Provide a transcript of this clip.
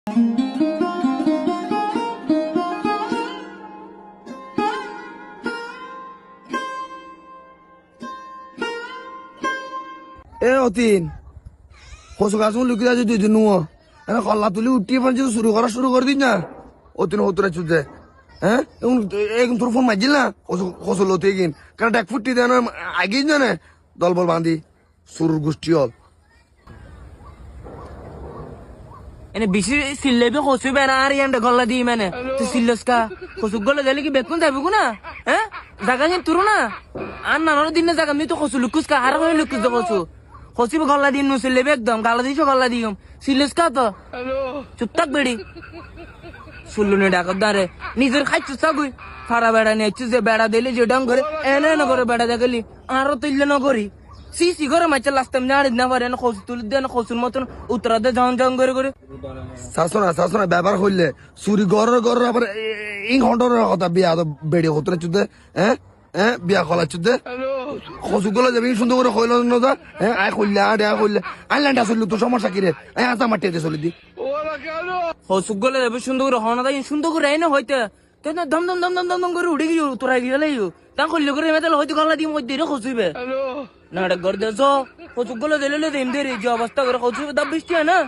এ অতীন কচু গাছ লুকিয়ে আছে 2 দিন নুয় কল্লা তুলি উঠিয়ে পারছি শুরু করে দিন না অতীন হতুরে চুদে হ্যাঁ এখন তোর ফোন মারছিল না কচু লতে গিন কারণ ডাক ফুটি দেন আগেই জানে দল বল বাঁধি শুরুর গোষ্ঠী হল এনে বেশি সিল্লেবে কচু বেড়া আর ইয়ান্ডে গল্লা দিই মানে তুই সিল্লস কা কচু গল্লা দিলে কি বেকুন যাবি না হ্যাঁ জায়গা কিন্তু তুরু না আর নানার দিন না জায়গা আমি তো কচু লুকুস কা আর হয় লুকুস কচু কচু গল্লা দিন নু সিল্লেবে একদম গালা দিছ গল্লা দিম সিল্লস কা তো চুপ থাক বেড়ি শুনলুনি ডাকত দাঁড়ে নিজের খাইছু চাগুই ফাড়া বেড়া নিয়েছিস যে বেড়া দিলে যে ডং করে এনে না করে বেড়া দেখালি আরো তুললে না করি সি করে মাছ লাস্তাম না না পারে না কচু তুলি দেন কচুর মতন উত্তরা দে জন করে শাসনা ব্যাপার হইলে চুরি ঘরের আবার এই ঘন্টার কথা বিয়া বেড়ে হতুরে চুদে হ্যাঁ বিয়া খোলা চুদে কচু গলা যাবি সুন্দর করে হইল না হ্যাঁ আয় করলে করলে আইল্যান্ড আসলে তোর সমস্যা কিরে আচ্ছা মাটিতে চলে দি কচু গলে যাবে সুন্দর করে হনা তাই সুন্দর করে আইনা হইতে দম দম দম দম দম দম করে উঠে গিয়ে তোরা গেলে তা করলে করে মেতাল হয়তো গলা দিয়ে মধ্যে কচুবে না এটা ঘর দেছ কচু গলে দিলে দেম দে যে অবস্থা করে কচু দাব বৃষ্টি হয় না